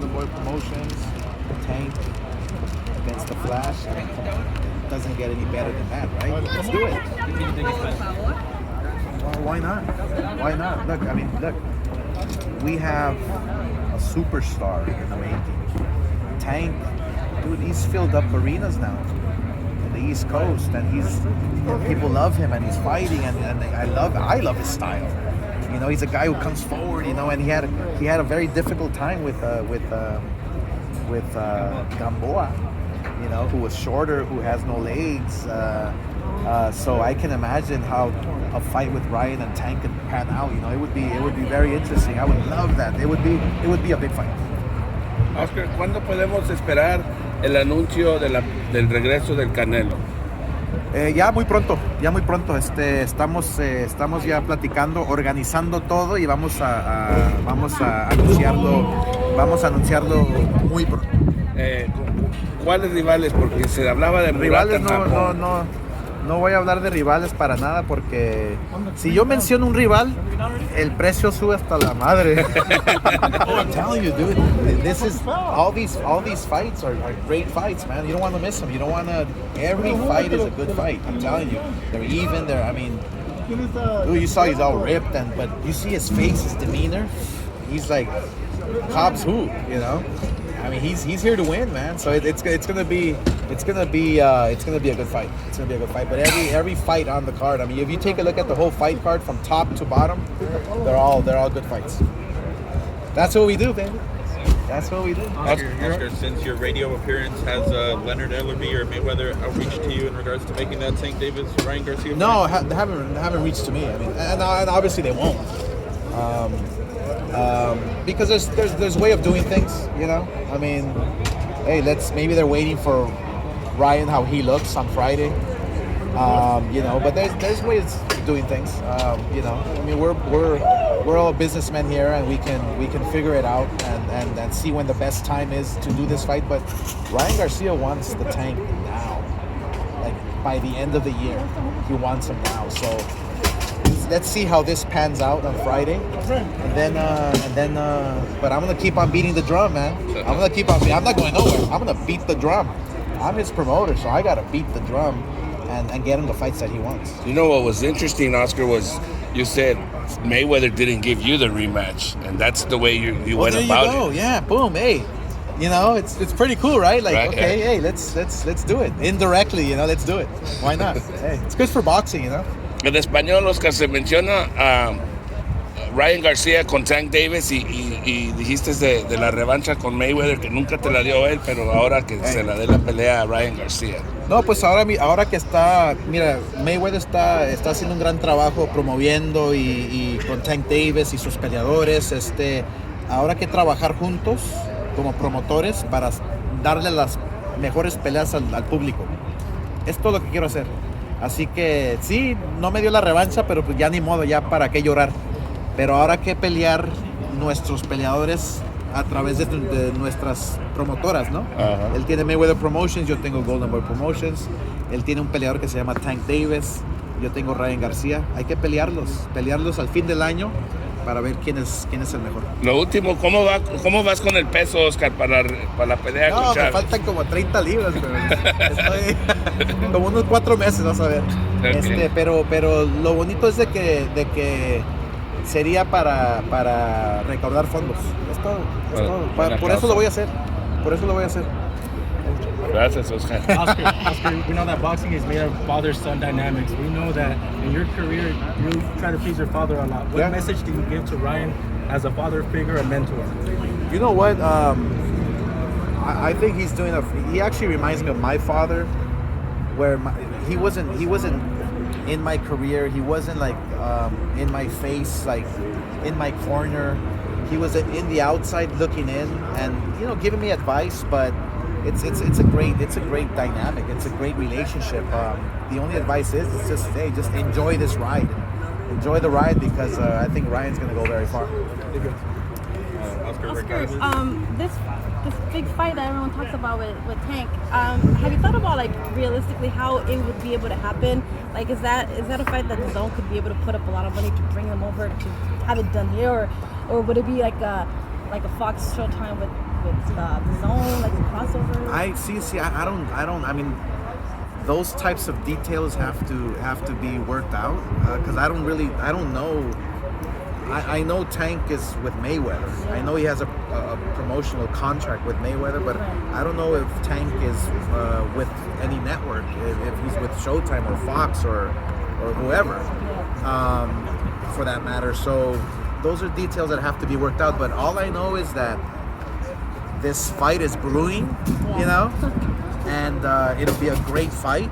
Golden Boy Promotions, Tank against the Flash. I mean, come on. It doesn't get any better than that, right? Let's do it. Well, why not? Why not? Look, I mean, look. We have a superstar in the making. Tank, dude, he's filled up arenas now in the East Coast, and people love him, and he's fighting, and I love his style. You know, he's a guy who comes forward, you know, and he had a very difficult time with Gamboa, you know, who was shorter, who has no legs. So I can imagine how a fight with Ryan and Tank could pan out. You know, it would be very interesting. I would love that. It would be a big fight. Oscar, ¿cuándo podemos esperar el anuncio del regreso del Canelo? Ya muy pronto. Estamos ya platicando, organizando todo y vamos a anunciarlo muy pronto. ¿Cuáles rivales? Porque se hablaba de rivales. No voy a hablar de rivales para nada, porque si yo menciono un rival, el precio sube hasta la madre. Oh, I'm telling you, dude, this is all these fights are great fights, man. You don't want to miss them. You don't want to. Every fight is a good fight. I'm telling you, they're even. I mean, dude, you saw he's all ripped, but you see his face, his demeanor. He's like, Cobb's who, you know? I mean, he's here to win, man. So it's gonna be a good fight. It's gonna be a good fight. But every fight on the card, I mean, if you take a look at the whole fight card from top to bottom, they're all good fights. That's what we do, baby. That's what we do. Oscar, since your radio appearance, has Leonard Ellerby or Mayweather outreached to you in regards to making that St. Davis Ryan Garcia? No, they haven't reached to me. I mean, and obviously they won't. Because there's a way of doing things, you know. I mean, hey, maybe they're waiting for Ryan, how he looks on Friday, you know. But there's ways of doing things, you know. I mean, we're all businessmen here, and we can figure it out and see when the best time is to do this fight. But Ryan Garcia wants the Tank now, like by the end of the year, he wants him now. So let's see how this pans out on Friday, and then. But I'm gonna keep on beating the drum, man. I'm not going nowhere. I'm gonna beat the drum. I'm his promoter, so I gotta beat the drum and get him the fights that he wants. You know what was interesting, Oscar, was you said Mayweather didn't give you the rematch, and that's the way you went about it. There you go. Yeah, boom. Hey, you know, it's pretty cool, right? Like, right, okay, yeah. Hey, let's do it indirectly. You know, let's do it. Why not? Hey, it's good for boxing, you know. En español, Oscar, se menciona a Ryan Garcia con Tank Davis y dijiste de la revancha con Mayweather, que nunca te la dio él, pero ahora que se la dé la pelea a Ryan Garcia. No, pues ahora que está, mira, Mayweather está haciendo un gran trabajo promoviendo y con Tank Davis y sus peleadores, ahora que trabajar juntos como promotores para darle las mejores peleas al público. Es todo lo que quiero hacer. Así que sí, no me dio la revancha, pero pues ya ni modo, ya para qué llorar. Pero ahora que pelear nuestros peleadores a través de nuestras promotoras, ¿no? Uh-huh. Él tiene Mayweather Promotions, yo tengo Golden Boy Promotions. Él tiene un peleador que se llama Tank Davis, yo tengo Ryan Garcia. Hay que pelearlos al fin del año para ver quién es el mejor. Lo último, ¿cómo vas con el peso, Oscar, para la pelea? No, me faltan como 30 libras, pero estoy como unos 4 meses, vas a ver. Okay. Pero lo bonito es de que sería para recaudar fondos. Es todo. Por eso lo voy a hacer. Gracias, Oscar. Oscar, we know that boxing is made of father-son dynamics. We know that in your career, you try to please your father a lot. What message do you give to Ryan as a father figure, a mentor? You know what? I think he's doing he actually reminds me of my father, where he wasn't in my career. He wasn't like in my face, like in my corner. He was in the outside looking in, and you know, giving me advice. But it's a great dynamic. It's a great relationship. The only advice is just enjoy this ride. Enjoy the ride, because I think Ryan's gonna go very far. Oscar, this big fight that everyone talks about with Tank, have you thought about, like, realistically how it would be able to happen? Like, is that a fight that the Zone could be able to put up a lot of money to bring them over to have it done here, or would it be like a Fox Showtime with the zone, like the crossover? I mean, those types of details have to be worked out because I don't know. I know Tank is with Mayweather. I know he has a promotional contract with Mayweather, but I don't know if Tank is with any network, if he's with Showtime or Fox or whoever, for that matter. So those are details that have to be worked out. But all I know is that this fight is brewing, you know, and it'll be a great fight.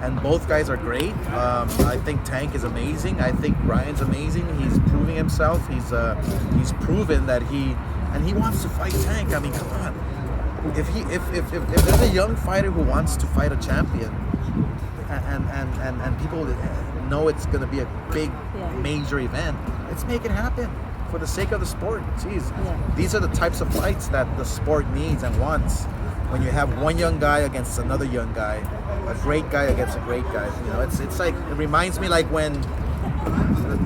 And both guys are great. I think Tank is amazing. I think Ryan's amazing. He's proving himself. He's proven that he wants to fight Tank. I mean, come on. If there's a young fighter who wants to fight a champion, and people know it's going to be a big major event, let's make it happen for the sake of the sport. Jeez, these are the types of fights that the sport needs and wants. When you have one young guy against another young guy, a great guy against a great guy, you know, it's like, it reminds me like when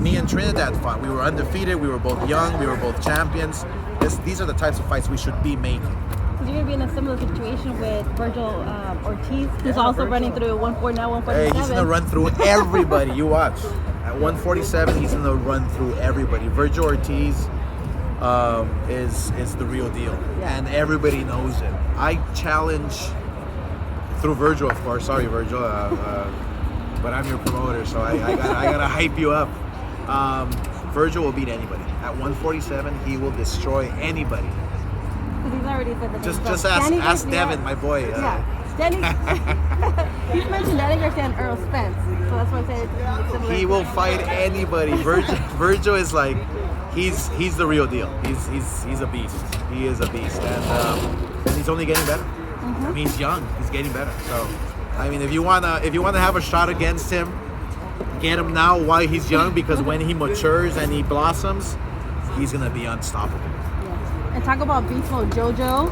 me and Trinidad fought. We were undefeated, we were both young, we were both champions. These are the types of fights we should be making. So you're gonna be in a similar situation with Virgil Ortiz, who's also running through 140 now, 147. Hey, he's gonna run through everybody. You watch. At 147, he's gonna run through everybody. Virgil Ortiz is the real deal, and everybody knows it. I challenge through Virgil, of course. Sorry, Virgil, but I'm your promoter, so I gotta hype you up. Virgil will beat anybody at 147. He will destroy anybody. Because he's already said that. Just ask Devin, my boy. Danny. He's mentioned Danny Garcia and Earl Spence, so that's why I said it's similar. He will fight anybody. Virgil is like, he's the real deal. He's a beast. He is a beast, and he's only getting better. I mean, he's young. He's getting better. So, I mean, if you wanna have a shot against him, get him now while he's young, because when he matures and he blossoms, he's gonna be unstoppable. And talk about beast mode, Jojo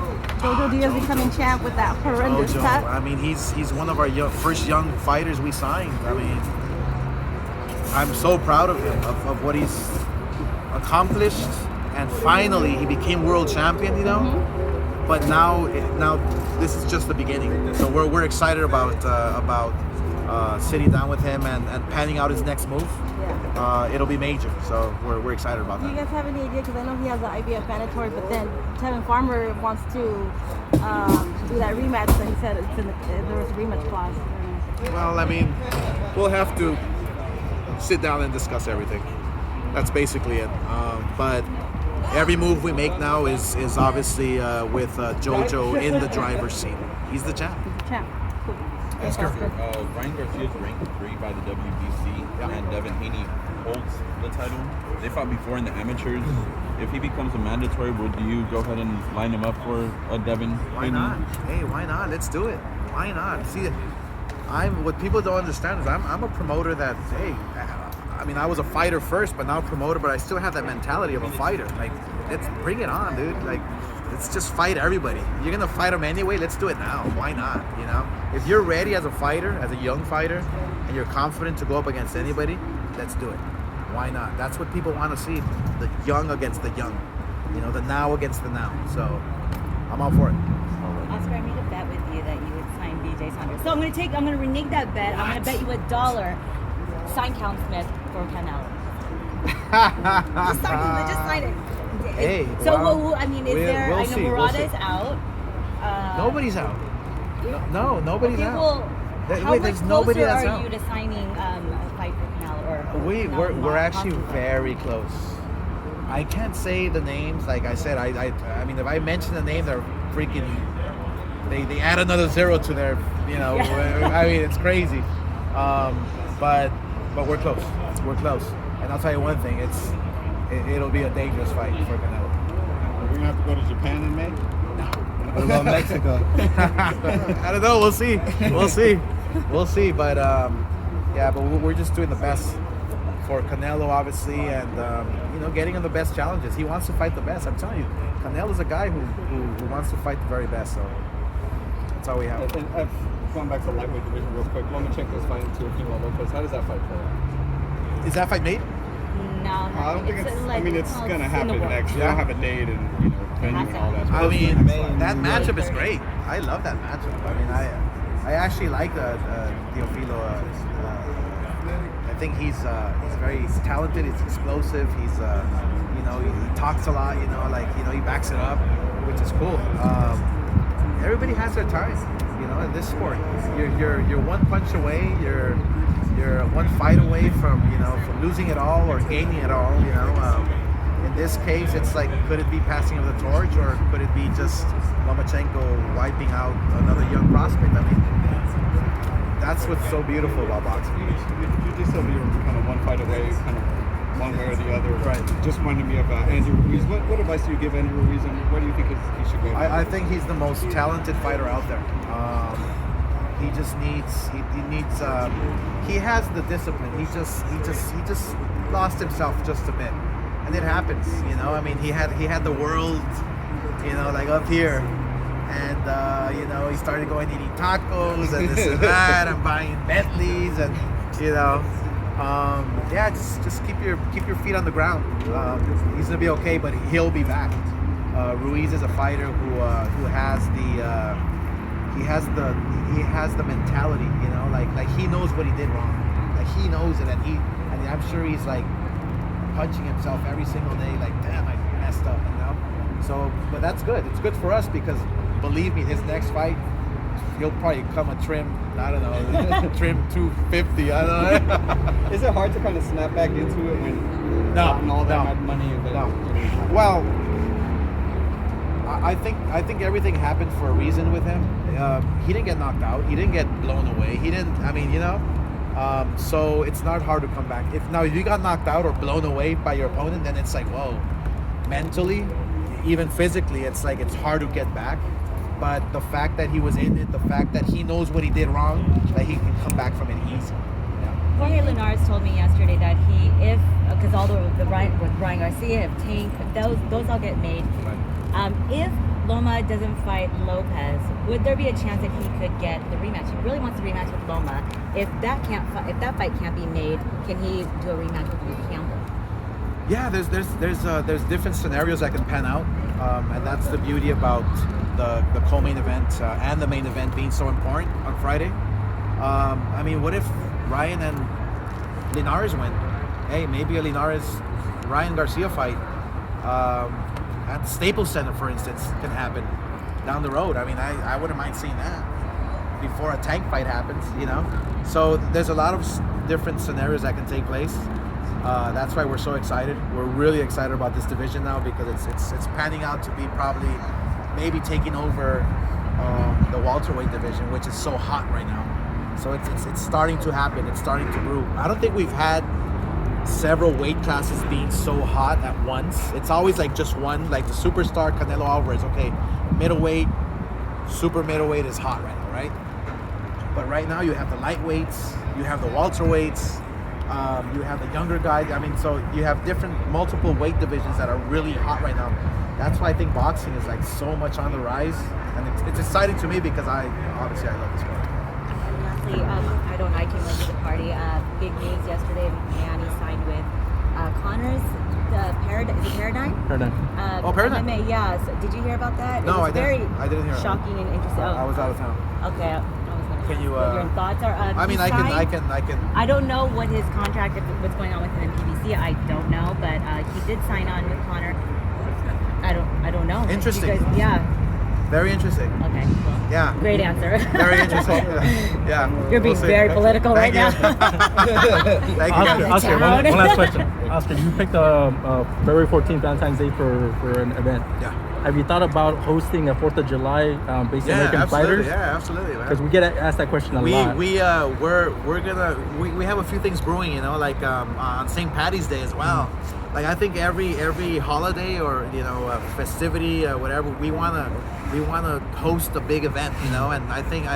Diaz becoming champ with that horrendous cut. I mean, he's one of our first young fighters we signed. I mean, I'm so proud of him, of what he's accomplished, and finally he became world champion, you know. But now this is just the beginning. So we're excited about sitting down with him and planning out his next move. It'll be major, so we're excited about that. Do you guys have any idea? Because I know he has the IBF mandatory, but then Tevin Farmer wants to do that rematch, so he said there was a rematch clause. Well, I mean, we'll have to sit down and discuss everything. That's basically it. But every move we make now is obviously with Jojo in the driver's seat. He's the champ. He's the champ. Cool. That's good. Ryan Garcia is ranked 3 by the WBC, and Devin Haney holds the title. They fought before in the amateurs. If he becomes a mandatory, would you go ahead and line him up for a Devin Why Haney? not? Hey, why not? Let's do it. Why not? See, what people don't understand is I'm a promoter that, hey, I mean, I was a fighter first, but now a promoter, but I still have that mentality of a fighter. Like, let's bring it on, dude. Like, let's just fight everybody. You're gonna fight them anyway, let's do it now. Why not, you know? If you're ready as a fighter, as a young fighter, and you're confident to go up against anybody, let's do it. Why not? That's what people want to see. The young against the young. You know, the now against the now. So, I'm all for it. Oscar, I made a bet with you that you would sign BJ Saunders. So I'm gonna renege that bet. I'm gonna bet you $1. Sign Callum Smith for Canelo. Just sign it. Hey, so well, I mean, is there? we'll I know see, Murata's out. Nobody's out. No, nobody's Okay, out. well, how Wait, much there's nobody closer that's are out. you to signing a fight for Canelo? Or We're actually very close. I can't say the names. Like I said, I mean, if I mention the name, they're freaking. They add another 0 to their, you know. I mean, it's crazy. But we're close. We're close. And I'll tell you one thing. It'll be a dangerous fight for Canelo. We're gonna have to go to Japan in May. What about Mexico? I don't know. We'll see. We'll see. But yeah, but we're just doing the best for Canelo, obviously, and you know, getting him the best challenges. He wants to fight the best. I'm telling you, Canelo's a guy who wants to fight the very best. So that's all we have. And going back to the lightweight division real quick, Lomachenko's fighting Teofimo Lopez. How does that fight play out? Is that fight made? No, I don't think it's. I like, mean, it's well, gonna in happen the works. next. We'll have a date and venue and all that. I But mean, next slide. that matchup is great. I love that matchup. I mean, I actually like Teofilo. I think he's very talented. He's explosive. He's he talks a lot. He backs it up, which is cool. Everybody has their time. In this sport, you're one punch away. You're one fight away from losing it all or gaining it all. In this case, it's like, could it be passing of the torch, or could it be just Lomachenko wiping out another young prospect? I mean, that's what's so beautiful about boxing. You just said you were kind of one fight away, kind of one way or the other. Right. Just reminded me of Andrew Ruiz. What advice do you give Andrew Ruiz, and where do you think he should go? I think he's the most talented fighter out there. He just needs. He has the discipline. He just lost himself just a bit, and it happens. I mean, he had the world, like up here, and he started going eating tacos and this and that, and buying Bentleys, and just keep your feet on the ground. He's gonna be okay, but he'll be back. Ruiz is a fighter who has the mentality, like he knows what he did wrong. Like he knows it, and I'm sure he's like punching himself every single day, like, damn, I messed up, So, but that's good. It's good for us because, believe me, his next fight, he'll probably come a trim, I don't know, trim 250. I don't know. Is it hard to kind of snap back into it when No, all that no, money? no. Well, I think everything happened for a reason with him. He didn't get knocked out. He didn't get blown away. He didn't. I mean, so it's not hard to come back. If you got knocked out or blown away by your opponent, then it's like, whoa, mentally, even physically, it's like it's hard to get back. But the fact that he was in it, the fact that he knows what he did wrong, that he can come back from it easy. Jorge Linares told me yesterday that because all the Ryan with Ryan Garcia, if Tank, those all get made. Right. If Loma doesn't fight Lopez, would there be a chance that he could get the rematch? He really wants a rematch with Loma. If that fight can't be made, can he do a rematch with Campbell? Yeah, there's different scenarios that can pan out, and that's the beauty about the co-main event and the main event being so important on Friday. I mean, what if Ryan and Linares win? Hey, maybe a Linares-Ryan Garcia fight at the Staples Center, for instance, can happen down the road. I mean, I wouldn't mind seeing that before a Tank fight happens, So there's a lot of different scenarios that can take place. That's why we're so excited. We're really excited about this division now because it's panning out to be probably maybe taking over the welterweight division, which is so hot right now. So it's starting to happen. It's starting to brew. I don't think we've had several weight classes being so hot at once. It's always like just one, like the superstar Canelo Alvarez. Okay, middleweight, super middleweight is hot right now, right? But right now you have the lightweights, you have the welterweights, you have the younger guys. I mean, so you have multiple weight divisions that are really hot right now. That's why I think boxing is like so much on the rise, and it's exciting to me because I love this sport. Lastly, I came late to the party. Big news yesterday. Manny signed with Connor's Paradigm. Paradigm. Paradigm. MMA, yeah. So did you hear about that? No, I didn't hear. Shocking and interesting. I was out of town. Okay. Can you? What your thoughts are? I mean, I can. I don't know what his contract, what's going on with him in PBC. I don't know, but he did sign on with Connor. I don't know. Interesting. You guys, yeah. Very interesting. Okay. Well, yeah. Great answer. Very interesting. Yeah. You're being very political right now. Thank you. Oscar, one last question. Oscar, you picked February 14th, Valentine's Day for an event. Yeah. Have you thought about hosting a 4th of July based on American fighters? Yeah, absolutely. Because we get asked that question a lot. We have a few things brewing, like on St. Patty's Day as well. Like I think every holiday or festivity whatever, we wanna host a big event, and I think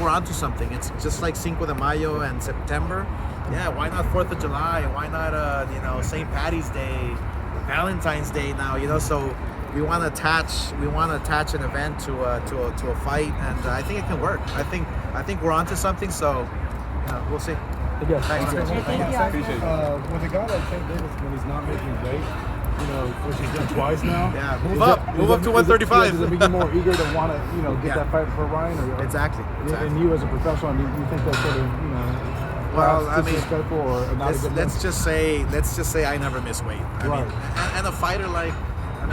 we're onto something. It's just like Cinco de Mayo and September. Yeah, why not 4th of July? Why not St. Patty's Day, Valentine's Day now? So we want to attach an event to a fight, and I think it can work. I think we're onto something. So we'll see. Yes. Thanks. Okay, thank you. Appreciate it. With a guy like Tank Davis, when he's not making weight, which he's done twice now. Yeah, is move up to 135. Does it make you more eager to want to, get that fight for Ryan? Or, Exactly. And you as a professional, do you think that's sort of, Well, perhaps disrespectful or not a good let's just say I never miss weight. I Right. mean, and a fighter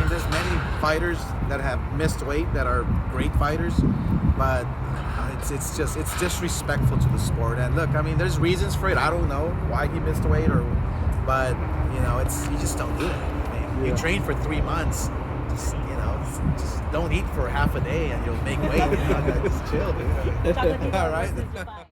there's many fighters that have missed weight that are great fighters, but it's disrespectful to the sport. And look, I mean, there's reasons for it. I don't know why he missed weight, but you just don't do it. I mean, you train for 3 months. Just don't eat for half a day and you'll make weight. Just chill, dude. Chocolate cake All right. versus your fight.